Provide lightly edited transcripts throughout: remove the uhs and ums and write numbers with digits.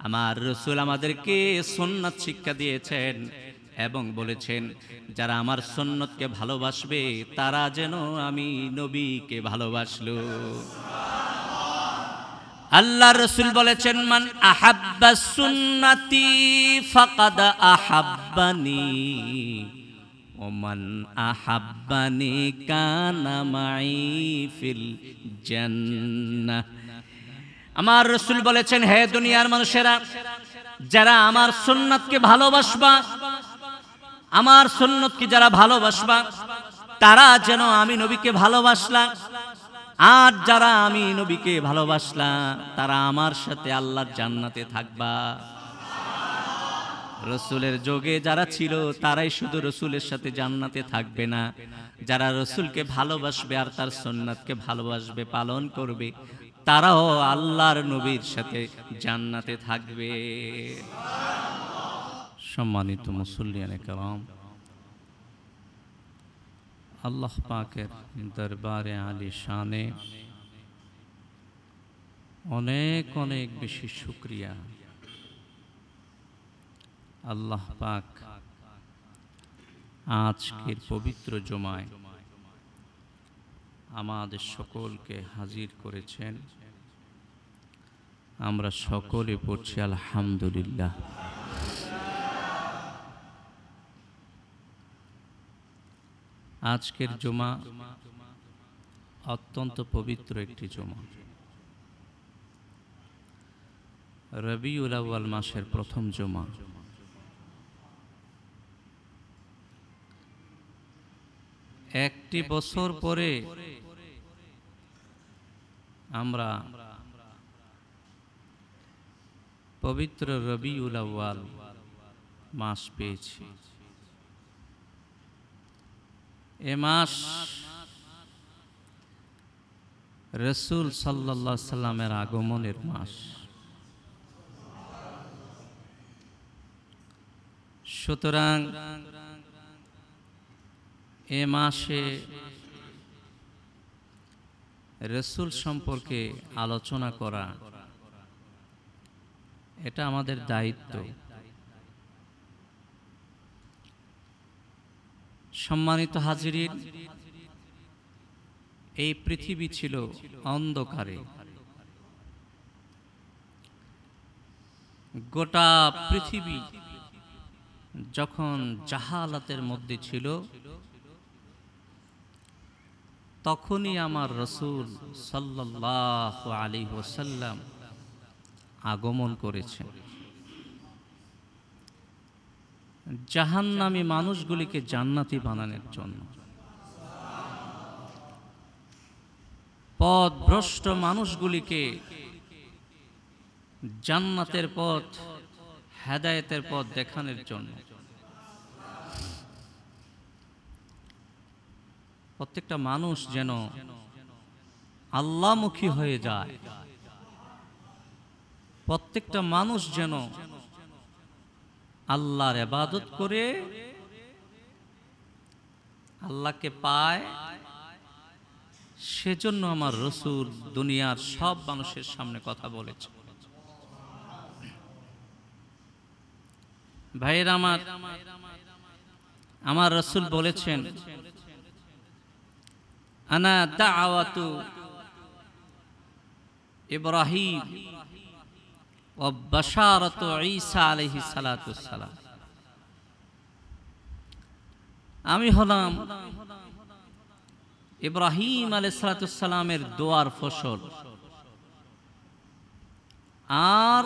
আমার রাসূল আমাদেরকে সুন্নাত শিক্ষা দিয়েছেন এবং বলেছেন যারা আমার সুন্নতকে ভালোবাসবে তারা যেন আমি নবীকে ভালোবাসলো। আল্লাহ রাসূল বলেছেন মান আহাব্বা সুন্নতি ফাকাদ আহাব্বানি ওয়া মান আহাব্বানি কানা মাই ফিল জান্নাহ। আমার রাসূল বলেছেন হে দুনিয়ার মানুষেরা, যারা আমার সুন্নাতকে ভালোবাসবা, আমার সুন্নতকে যারা ভালোবাসবা তারা যেন আমি নবীকে ভালোবাসলা, আর যারা আমি নবীকে ভালোবাসলা তারা আমার সাথে আল্লাহর জান্নাতে থাকবা। রাসূলের যোগে যারা ছিল তারাই শুধু রাসূলের সাথে জান্নাতে থাকবে না, যারা রাসূলকে ভালোবাসবে আর তার সুন্নাতকে ভালোবাসবে, পালন করবে, তারাও আল্লাহর নবীর সাথে জান্নাতে থাকবে। সম্মানিত মুসল্লিয়ানে কেরাম, আল্লাহ পাকের দরবারে আলী শানে অনেক অনেক বেশি শুকরিয়া। আল্লাহ পাক আজকের পবিত্র জুমায় আমাদের সকলকে হাজির করেছেন। আমরা সকলে পড়ছি আলহামদুলিল্লাহ। আজকের জুমা অত্যন্ত পবিত্র একটি জুমা। রবিউল আউয়াল মাসের প্রথম জুমা। একটি বছর পরে আমরা পবিত্র রবিউল আউয়াল মাস পেয়েছি। এ মাস রাসূল সাল্লাল্লাহু আলাইহি সাল্লামের আগমনের মাস। সুতরাং এ মাসে রাসূল সম্পর্কে আলোচনা করা এটা আমাদের দায়িত্ব। সম্মানিত হাজিরিন, এই পৃথিবী ছিল অন্ধকারে। গোটা পৃথিবী যখন জাহালাতের মধ্যে ছিল, তখনই আমার রাসূল সাল্লাল্লাহু আলাইহি ওয়াসাল্লাম আগমন করেছেন জাহান্নামী মানুষগুলিকে জান্নাতি বানানোর জন্য। পথভ্রষ্ট মানুষগুলিকে জান্নাতের পথ, হেদায়েতের পথ দেখানোর জন্য। প্রত্যেকটা মানুষ যেন আল্লাহমুখী হয়ে যায়, প্রত্যেকটা মানুষ যেন আল্লাহর ইবাদত করে আল্লাহকে পায়, সেজন্য আমার রাসূল দুনিয়ার সব মানুষের সামনে কথা বলেছে। ভাইয়েরা আমার রাসূল বলেছেন আনা দাওয়াতু ইব্রাহিম ওয়া বাশারাতু ঈসা আলাইহিস সালাতু ওয়াস সালাম। আমি হলাম ইব্রাহিম আলাইহিস সালাতু ওয়াস সালামের দোয়ার ফসল আর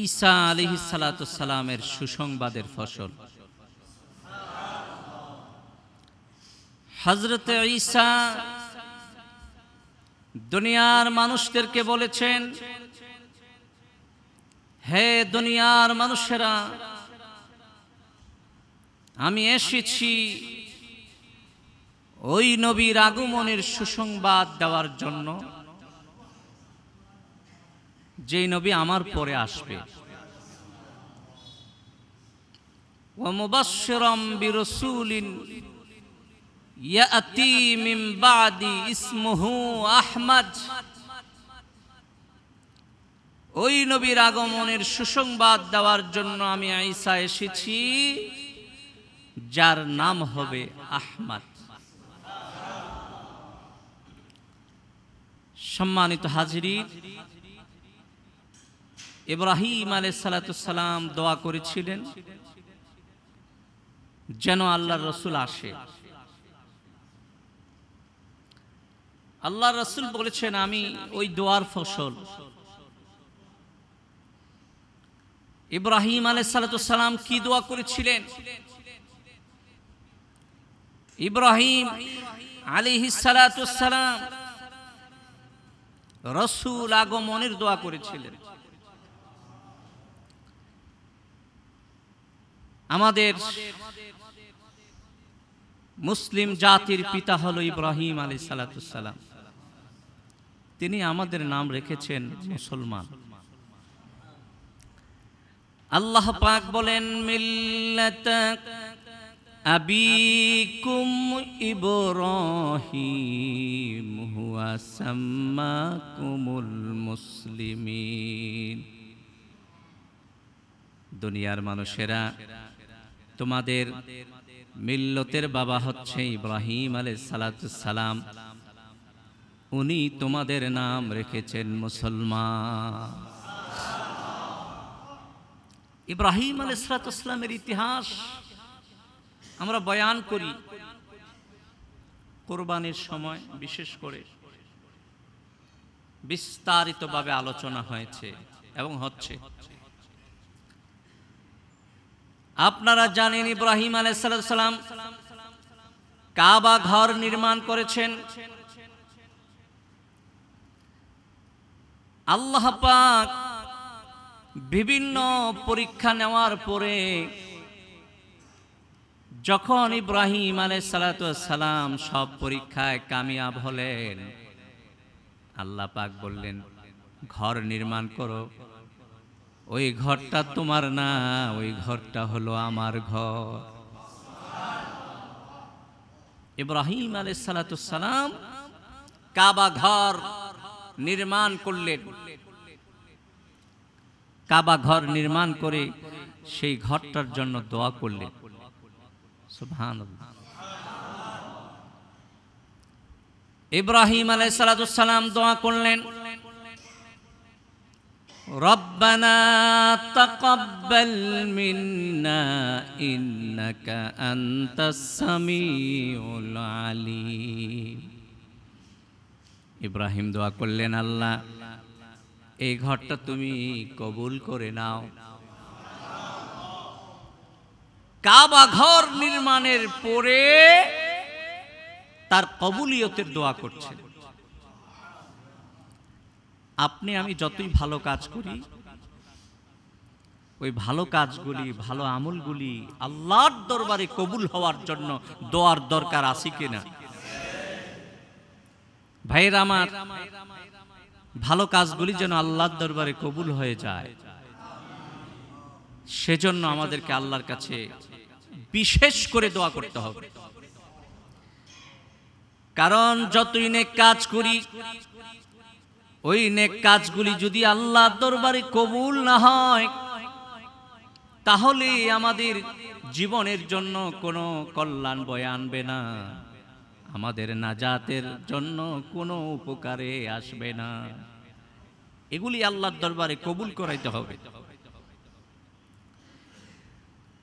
ঈসা আলাইহিস সালাতু ওয়াস সালামের সুসংবাদের ফসল। হযরত ঈসা দুনিয়ার মানুষদেরকে বলেছেন, হে দুনিয়ার মানুষেরা, আমি এসেছি ওই নবীর আগমনের সুসংবাদ দেওয়ার জন্য যেই নবী আমার পরে আসবে। ওয়া মুবাশশিরাম বিরাসূলিন ইয়াতি মিন বাদি ইসমুহু আহমদ। ওই নবীর আগমনের সুসংবাদ দেওয়ার জন্য আমি ঈসা এসেছি, যার নাম হবে আহমদ। সম্মানিত হাজিরিন, ইব্রাহিম আলাইহিস সালাম দোয়া করেছিলেন যেন আল্লাহর রাসূল আসে। আল্লাহর রাসূল বলেছেন, আমি ওই দোয়ার ফসল। ইব্রাহিম আলাইহিস সালাম কি দোয়া করেছিলেন? ইব্রাহিম আলাইহিস সালাম রাসূল আগমনের দোয়া করেছিলেন। আমাদের মুসলিম জাতির পিতা হলো ইব্রাহিম আলাইহিস সালাম। তিনি আমাদের নাম রেখেছেন মুসলমান। আল্লাহ পাক বলেন, মিল্লাতা আবিকুম ইব্রাহিম হুয়া সাম্মাকুমুল মুসলিমিন। দুনিয়ার মানুষেরা, তোমাদের মিল্লতের বাবা হচ্ছে ইব্রাহিম আলাইহিস সালাম। উনি তোমাদের নাম রেখেছেন মুসলমান। ইব্রাহিম আলাইহিস সালামের ইতিহাস আমরা বয়ান করি কুরবানির সময়, বিশেষ করে বিস্তারিতভাবে আলোচনা হয়েছে এবং হচ্ছে। আপনারা জানেন ইব্রাহিম আলাইহিস সালাম কাবা ঘর নির্মাণ করেছেন। আল্লাহ পাক বিভিন্ন পরীক্ষা নেওয়ার পরে যখন ইব্রাহিম আলাইহিস সালাম সব পরীক্ষায় কামিয়াব হলেন, আল্লাহ পাক বললেন, ঘর নির্মাণ করো। ওই ঘরটা তোমার না, ওই ঘরটা হলো আমার ঘর। ইব্রাহিম আলাইহিস সালাম কাবা ঘর নির্মাণ করলেন। কাবা ঘর নির্মাণ করে সেই ঘরটার জন্য দোয়া করলেন। সুবহানাল্লাহ। ইব্রাহিম আলাইহিস সালাম দোয়া করলেন, রব্বানা তাকাব্বাল মিন্না ইন্নাকা আনতাস সামিউল আলিম। ইব্রাহিম দোয়া করলেন, আল্লাহ এই ঘরটা তুমি কবুল করে নাও। কাবা ঘর নির্মাণের পরে তার কবুলিয়তের দোয়া করছেন। আপনি আমি যতই ভালো কাজ করি, ওই ভালো কাজগুলি, ভালো আমলগুলি আল্লাহর দরবারে কবুল হওয়ার জন্য দোয়ার দরকার আছে কিনা? ভাইরা আমার, ভালো কাজগুলি যেন আল্লাহর দরবারে কবুল হয়ে যায়, সেজন্য আমাদেরকে আল্লাহর কাছে বিশেষ করে দোয়া করতে হবে। কারণ যতই নেক কাজ করি, ওই নেক কাজগুলি যদি আল্লাহর দরবারে কবুল না হয়, তাহলে আমাদের জীবনের জন্য কোনো কল্যাণ বয়ে আনবে না, আমাদের নাজাতের জন্য কোনো উপকারে আসবে না। এগুলি আল্লাহর দরবারে কবুল করাইতে হবে।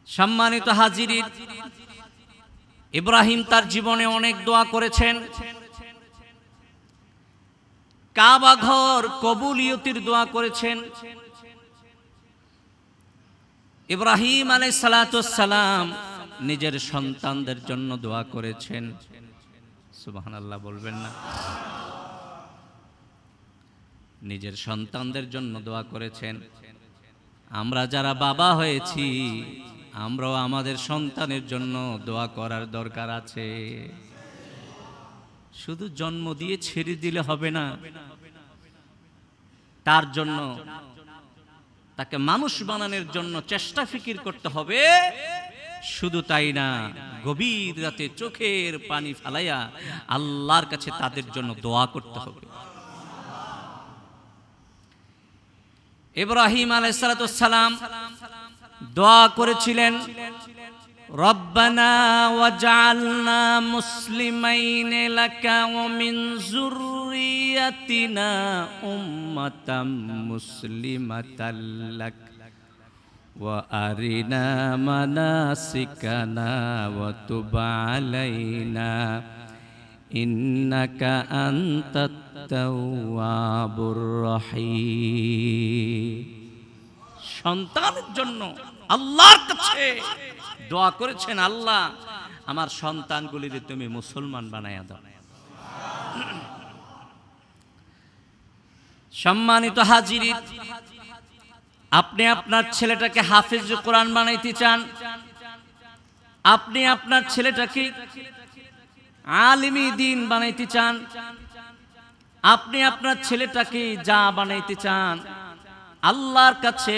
সম্মানিত হাজিরিন, ইব্রাহিম তার জীবনে অনেক দোয়া করেছেন। কাবা ঘর কবুলিয়তের দোয়া করেছেন। ইব্রাহিম আলাইহিস সালাম নিজের সন্তানদের জন্য দোয়া করেছেন। সুবহানাল্লাহ বলবেন না? নিজের সন্তানদের জন্য দোয়া করেছেন। আমরা যারা বাবা হয়েছি, আমরাও আমাদের সন্তানের জন্য দোয়া করার দরকার আছে। শুধু জন্ম দিয়ে ছেড়ে দিলে হবে না, তার জন্য তাকে মানুষ বানানোর জন্য চেষ্টা ফিকির করতে হবে। শুধু তাই না, গভীর রাতে চোখের পানি ফেলাইয়া আল্লাহর কাছে তাদের জন্য দোয়া করতে হবে। ইব্রাহিম আলাইহিস সালাম দোয়া করেছিলেন, রব্বানা ওয়াজআলনা মুসলিমাইনি লাকা ওয়া মিন যুররিয়াতিনা উম্মাতাম মুসলিমাতাল লাক ওয়া আরিনা মানাসিকানা ওয়া তুব আলাইনা ইন্নাকা আনতাত তাওয়াবুর রহিম। সন্তানের জন্য আল্লাহর কাছে দোয়া করেছেন, আল্লাহ আমার সন্তানগুলিকে তুমি মুসলমান বানায়া দাও। সম্মানিত হাজিরিন, আপনি আপনার ছেলেটাকে হাফেজ কোরআন বানাইতে চান, আপনি আপনার ছেলেটাকে আলিমি দ্বীন বানাইতে চান, আপনি আপনার ছেলেটাকে যা বানাইতে চান, আল্লাহর কাছে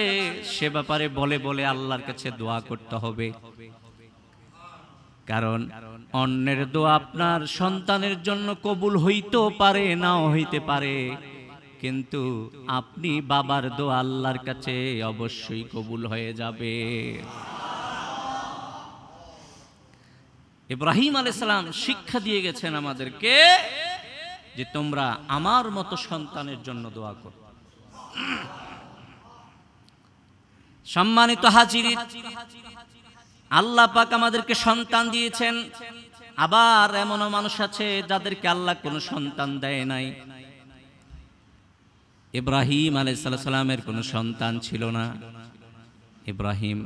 সে ব্যাপারে বলে বলে আল্লাহর কাছে দোয়া করতে হবে। কারণ অন্যের দোয়া আপনার সন্তানের জন্য কবুল হইতেও পারে, নাও হইতে পারে, কিন্তু আপনি বাবার দোয়া আল্লাহর কাছে অবশ্যই কবুল হয়ে যাবে। ইব্রাহিম আলাইহিস সালাম শিক্ষা দিয়ে গেছেন আমাদেরকে যে তোমরা আমার মতো সন্তানের জন্য দোয়া করো। সম্মানিত হাজিরিন, আল্লাহ পাক আমাদেরকে সন্তান দিয়েছেন, আবার এমনও মানুষ আছে যাদেরকে আল্লাহ কোনো সন্তান দেয় নাই। ইব্রাহিম আলাইহিস সালামের কোনো সন্তান ছিল না। ইব্রাহিম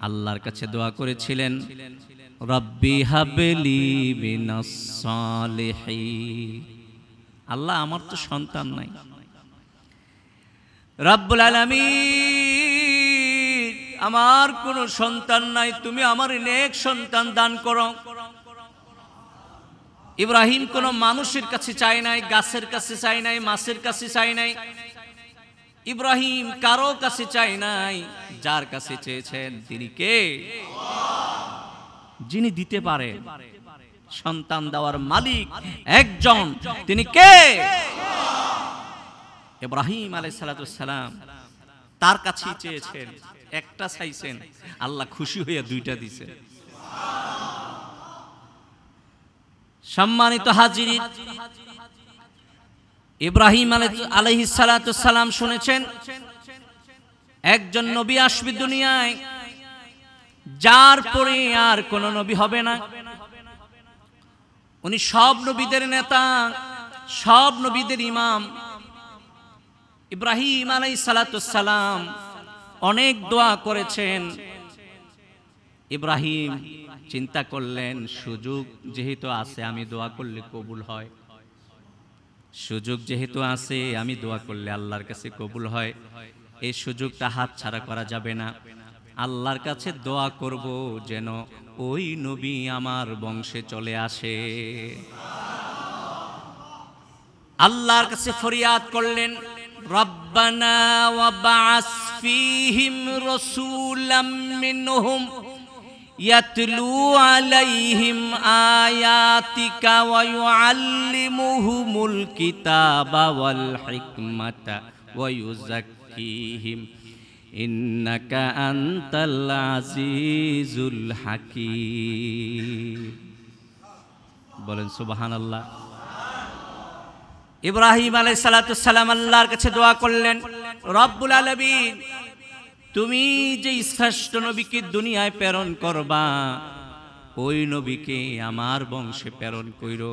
আল্লাহর কাছে দোয়া করেছিলেন, রব্বি হাবলি মিনাস সালিহিন। আল্লাহ আমার তো সন্তান নাই, রব্বুল আলামিন আমার কোনো সন্তান নাই, তুমি আমার নেক সন্তান দান করো। ইব্রাহিম কোনো মানুষের কাছে চায় নাই, গাছের কাছে চায় নাই, মাছের কাছে চায় নাই। ইব্রাহিম কারো কাছে চায় নাই, যার কাছে চেয়েছেন তিনি কে? যিনি দিতে পারে, সন্তান দেওয়ার মালিক একজন, তিনি কে? ইব্রাহিম আলাইহিস সালাম তার কাছেই চেয়েছেন, একটা চাইছেন, আল্লাহ খুশি হয়ে দুইটা দিয়েছেন। সম্মানিত হাজিরিন, ইব্রাহিম আলাইহিস সালাম শুনেছেন একজন নবী আসবে দুনিয়ায়, যার পরে আর কোন নবী হবে না। উনি সব নবীদের নেতা, সব নবীদের ইমাম। ইব্রাহিম আলাইহিস সালাম অনেক দোয়া করেছেন। ইব্রাহিম চিন্তা করলেন, সুযোগ যেহেতু আছে আমি দোয়া করলে কবুল হয়, সুযোগ যেহেতু আছে আমি দোয়া করলে আল্লাহর কাছে কবুল হয়, এই সুযোগটা হাতছাড়া করা যাবে না। আল্লাহর কাছে দোয়া করব যেন ওই নবী আমার বংশে চলে আসে। আল্লাহর কাছে ফরিয়াদ করলেন, রব্বানা ওয়াবআস ফীহিম রাসূলাম মিনহুম ইয়াতলু আলাইহিম আয়াতিকা ওয়া ইউআল্লিমুহুমুল কিতাবা ওয়াল হিকমাতা ওয়া ইউযাক্কিহিম ইন্নাকা আনতাল আজিজুল হাকীম। বলেন সুবহানাল্লাহ। ইব্রাহিম আলাইহিস সালাম আল্লাহর কাছে দোয়া করলেন, রব্বুল আলামিন তুমি যে শ্রেষ্ঠ নবীকে দুনিয়ায় প্রেরণ করবা, ওই নবীকে আমার বংশে প্রেরণ কইরো।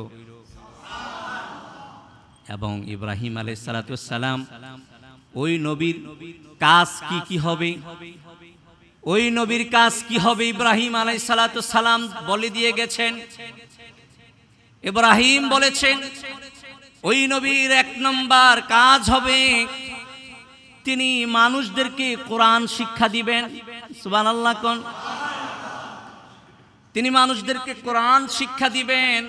এবং ইব্রাহিম আলাইহিস সালাম ওই নবীর কাজ কি কি হবে, ওই নবীর কাজ কি হবে ইব্রাহিম আলাইহিস সালাম বলে দিয়ে গেছেন। ইব্রাহিম বলেছেন ওই নবীর এক নম্বর কাজ হবে তিনি মানুষদেরকে কোরআন শিক্ষা দিবেন। সুবহানাল্লাহ কোন? তিনি মানুষদেরকে কোরআন শিক্ষা দিবেন,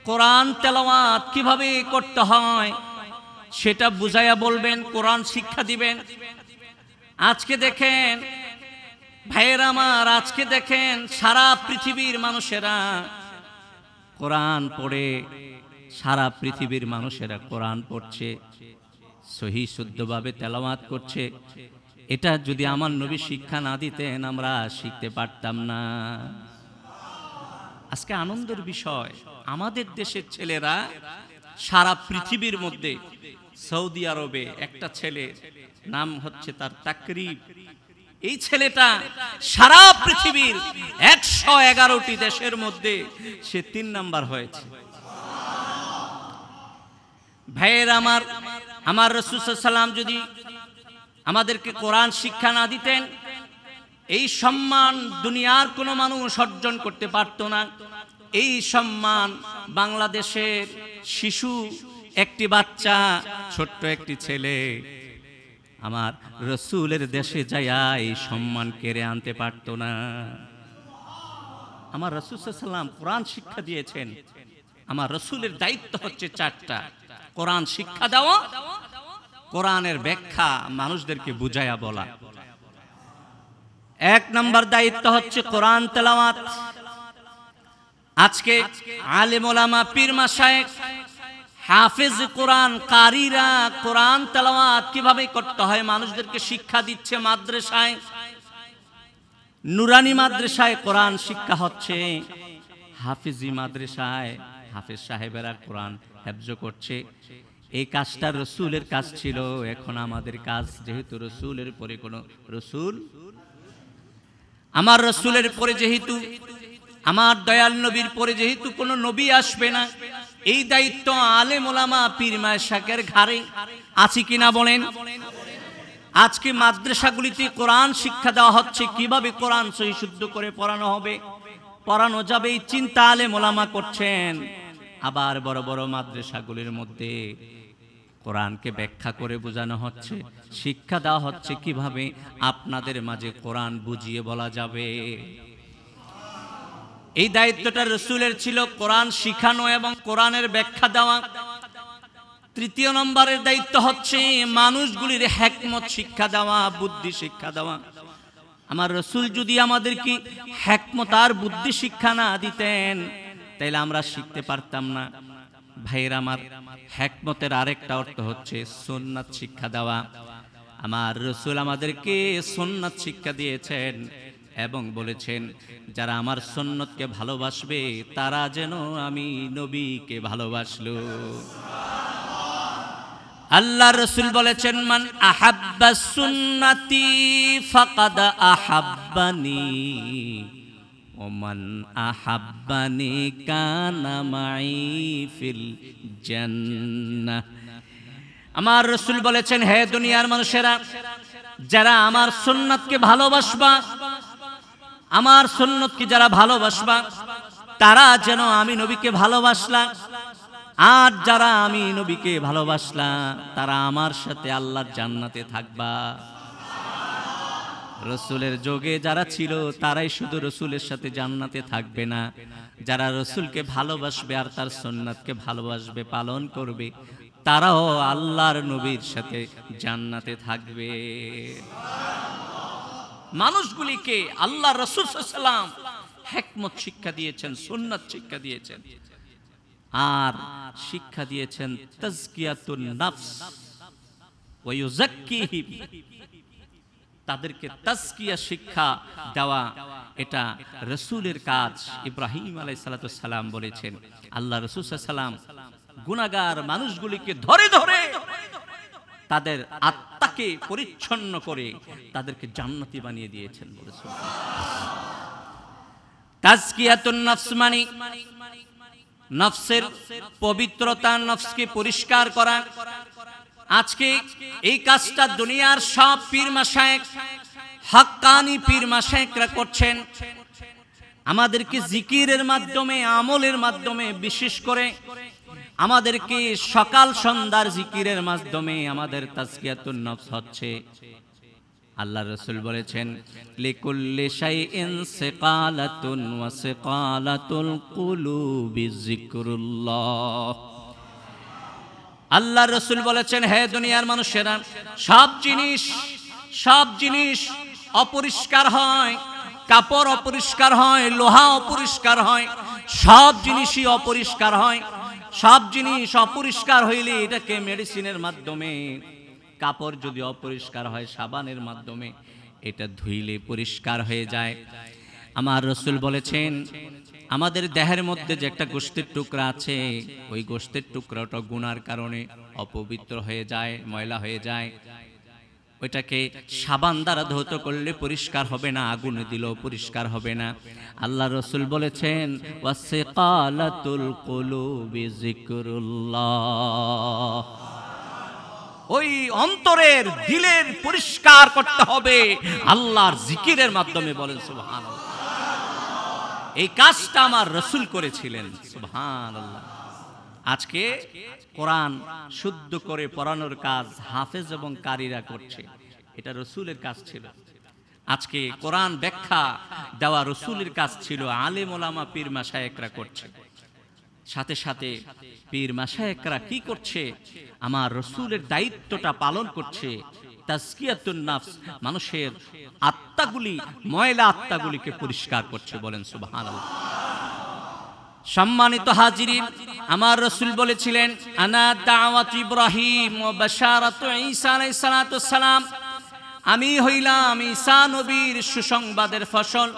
কোরআন তেলাওয়াত কিভাবে করতে হয় সেটা বুঝাইয়া বলবেন, কোরআন শিক্ষা দিবেন। আজকে দেখেন ভাইয়েরা আমার, আজকে দেখেন সারা পৃথিবীর মানুষেরা কোরআন পড়ে, সারা পৃথিবীর মানুষেরা কোরআন পড়ছে। সহি শুদ্ধভাবে তেলাওয়াত করছে। এটা যদি আমার নবী শিক্ষা না দিতেন আমরা শিখতে পারতাম না। আজকে আনন্দের বিষয়, আমাদের দেশের ছেলেরা সারা পৃথিবীর মধ্যে, সৌদি আরবে একটা ছেলে নাম হচ্ছে তার তাকরিব, এই ছেলেটা সারা পৃথিবীর 111টি দেশের মধ্যে সে 3 নাম্বার হয়েছে। ভাইয়ের আমার রাসূল সাল্লাল্লাহু আলাইহি ওয়াসাল্লাম যদি আমাদেরকে কোরআন শিক্ষা না দিতেন, এই সম্মান দুনিয়ার কোনো মানুষ অর্জন করতে পারতো না। এই সম্মান বাংলাদেশের শিশু একটি বাচ্চা, ছোট্ট একটি ছেলে আমার রাসূলের দেশে যাইয়া এই সম্মান কেড়ে আনতে পারতো না। আমার রাসূল সাল্লাল্লাহু আলাইহি ওয়াসাল্লাম কোরআন শিক্ষা দিয়েছেন। আমার রাসূলের দায়িত্ব হচ্ছে 4টা: কোরআন শিক্ষা দেওয়া, কোরআনের ব্যাখ্যা মানুষদেরকে বুঝাইয়া বলা। 1 নম্বর দায়িত্ব হচ্ছে কোরআন তেলাওয়াত। আজকে আলেম ওলামা, পীর মাশায়েখ, হাফেজ কোরআন, কারীরা কোরআন তেলাওয়াত কিভাবে করতে হয় মানুষদেরকে শিক্ষা দিচ্ছে। মাদ্রাসায়, নুরানি মাদ্রাসায় কোরআন শিক্ষা হচ্ছে, হাফেজি মাদ্রাসায় হাফেজ সাহেবেরা কোরআন হেফজ করছে। এই কাজটা রাসূলের কাজ ছিল, এখন আমাদের কাজ। যেহেতু রাসূলের পরে কোনো রাসূল, আমার রাসূলের পরে যেহেতু, আমার দয়াল নবীর পরে যেহেতু কোনো নবী আসবে না, এই দায়িত্ব আলেম ওলামা পীর মাশায়েখের ঘাড়ে আছে কিনা বলেন? আজকে মাদ্রাসাগুলিতে কোরআন শিক্ষা দেওয়া হচ্ছে, কিভাবে কোরআন সহি শুদ্ধ করে পড়ানো হবে, পড়ানো যাবে, এই চিন্তা আলেম ওলামা করছেন। আবার বড় বড় মাদ্রাসাগুলির মধ্যে কোরআনকে ব্যাখ্যা করে বোঝানো হচ্ছে, শিক্ষা দেওয়া হচ্ছে কিভাবে আপনাদের মাঝে কোরআন বুঝিয়ে বলা যাবে। এই দায়িত্বটা রাসূলের ছিল, কোরআন শিখানো এবং কোরআনের ব্যাখ্যা দেওয়া। 3 নম্বরের দায়িত্ব হচ্ছে মানুষগুলির হিকমত শিক্ষা দেওয়া, বুদ্ধি শিক্ষা দেওয়া। আমার রাসূল যদি আমাদেরকে হিকমত আর বুদ্ধি শিক্ষা না দিতেন তাইলে আমরা শিখতে পারতাম না। ভাইয়ের আমার, হিকমতের আরেকটা অর্থ হচ্ছে সুন্নাত শিক্ষা দেওয়া। আমার রাসূল আমাদেরকে সুন্নাত শিক্ষা দিয়েছেন এবং বলেছেন, যারা আমার সুন্নতকে ভালোবাসবে তারা যেন আমি নবীকে ভালোবাসলো। আল্লাহ রাসূল বলেছেন, মান আহাব্বা সুন্নতি ফাকাদ আহাব্বানি ওয়া মান আহাব্বানি কানা মাই ফিল জান্নাহ। আমার রাসূল বলেছেন, হে দুনিয়ার মানুষেরা, যারা আমার সুন্নতকে ভালোবাসবা, আমার সুন্নতকে যারা ভালোবাসবা তারা যেন আমি নবীকে ভালোবাসলা, আর যারা আমি নবীকে ভালোবাসলা তারা আমার সাথে আল্লাহর জান্নাতে থাকবা। রাসূলের যুগে যারা ছিল তারাই শুধু রাসূলের সাথে জান্নাতে থাকবে না, যারা রাসূলকে ভালোবাসবে আর তার সুন্নাতকে ভালোবাসবে, পালন করবে, তারাও আল্লাহর নবীর সাথে জান্নাতে থাকবে। মানুষগুলিকে আল্লাহ রাসূল সাল্লাল্লাহু আলাইহি ওয়াসাল্লাম হিকমত শিক্ষা দিয়েছেন, সুন্নাত শিক্ষা দিয়েছেন, আর শিক্ষা দিয়েছেন তাজকিয়াতুন নফস ওয়া ইউযাক্কিহিম। তাদেরকে তাজকিয়া শিক্ষা দেওয়া এটা রাসূলের কাজ। ইব্রাহিম আলাইহিস সালাম বলেছেন, আল্লাহ রাসূল সাল্লাল্লাহু আলাইহি ওয়াসাল্লাম গুনাহগার মানুষগুলিকে ধরে ধরে তাদের আত্মাকে পরিচ্ছন্ন করে তাদেরকে জান্নাতি বানিয়ে দিয়েছেন। তাজকিয়াতুন নফস মানে নফসের পবিত্রতা, নফসকে পরিষ্কার করা। আজকে এই কাজটা দুনিয়ার সব পীর মাশায়েখ, হাক্কানি পীর মাশায়েখরা করছেন। আমাদেরকে জিকিরের মাধ্যমে, আমলের মাধ্যমে, বিশেষ করে আমাদেরকে সকাল সন্ধ্যার জিকিরের মাধ্যমে আমাদের তাজকিয়াতুন নফস হচ্ছে। আল্লাহ রাসূল বলেছেন, লিকুল্লি শাইইন সিকালাতুন ওয়া সিকালাতুল কুলুবি যিকরুল্লাহ। আল্লাহ রাসূল বলেছেন, হে দুনিয়ার মানুষেরা, সব জিনিস অপরিষ্কার হয়, কাপড় অপরিষ্কার হয়, লোহা অপরিষ্কার হয়, সব জিনিসই অপরিষ্কার হয়। সব জিনিস অপরিষ্কার হইলে এটাকে মেডিসিনের মাধ্যমে কাপড় যদি অপরিষ্কার হয় সাবানের মাধ্যমে এটা ধুইলে পরিষ্কার হয়ে যায়। আমার রাসূল বলেছেন আমাদের দেহের মধ্যে যে একটা গোশতের টুকরা আছে ওই গোশতের টুকরাটা গুনার কারণে অপবিত্র হয়ে যায়, ময়লা হয়ে যায়, ওইটাকে সাবান দ্বারা ধৌত করলে পরিষ্কার হবে না, আগুনে দিলেও পরিষ্কার হবে না। আল্লাহ রাসূল বলেছেন ওয়াসিকালাতুল কুলুবি যিকরুল্লাহ, ওই অন্তরের দিলের পরিষ্কার করতে হবে আল্লাহর জিকিরের মাধ্যমে। বলেন সুবহানাল্লাহ। এই কাজটা আমার রাসূল করেছিলেন। সুবহানাল্লাহ। আজকে কোরআন শুদ্ধ করে পড়ানোর কাজ হাফেজ এবং কারীরা করছে, এটা রাসূলের কাজ ছিল। আজকে কোরআন ব্যাখ্যা দেওয়া রাসূলের কাজ ছিল, আলেম ওলামা পীর মাশায়েখরা করছে। সাথে সাথে পীর মাশায়েখরা কি করছে? আমার রাসূলের দায়িত্বটা পালন করছে, তাজকিয়াতুন নফস, মানুষের আত্মাগুলি, ময়লা আত্মাগুলিকে পরিষ্কার করছে। বলেন সুবহানাল্লাহ। সম্মানিত হাজিরিন, আমার রাসূল বলেছিলেন আনা দাওয়াত ইব্রাহিম ওয়া বাশারাতু ঈসা আলাইহিস সালাতু ওয়াস সালাম, আমি হইলাম ঈসা নবীর সুসংবাদের ফসল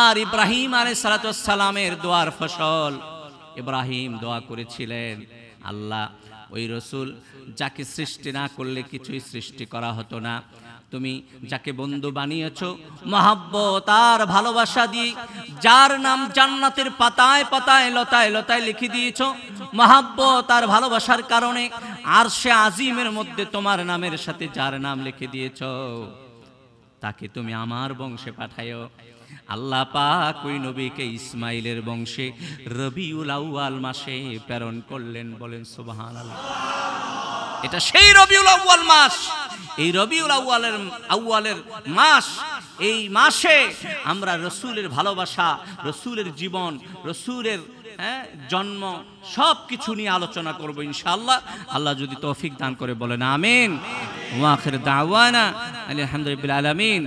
আর ইব্রাহিম আলাইহিস সালাতু ওয়াস সালামের দোয়ার ফসল। ইব্রাহিম দোয়া করেছিলেন, আল্লাহ ওই রাসূল যাকে সৃষ্টি না করলে কিছুই সৃষ্টি করা হতো না, তুমি যাকে বন্ধু বানিয়েছো মহব্বত আর ভালোবাসা দিয়ে, যার নাম জান্নাতের পাতায় পাতায় লতায় লতায় লিখে দিয়েছো, মহব্বত আর ভালোবাসার কারণে আরশে আজিমের মধ্যে তোমার নামের সাথে যার নাম লিখে দিয়েছো তাকে তুমি আমার বংশে পাঠায়ো। আল্লাহ পাক ওই নবীকে ইসমাইলের বংশে রবিউল আউয়াল মাসে প্রেরণ করলেন। বলেন সুবহানাল্লাহ। এটা সেই রবিউল আউয়াল মাস, এই রবিউল আউয়ালের মাস, এই মাসে আমরা রাসূলের ভালোবাসা, রাসূলের জীবন, রাসূলের জন্ম সব কিছু নিয়ে আলোচনা করব ইনশাআল্লাহ। আল্লাহ যদি তৌফিক দান করে বলেন আমিন। ওয়া আখির দাওয়ানা আলহামদুলিল্লাহি রাব্বিল আলামিন।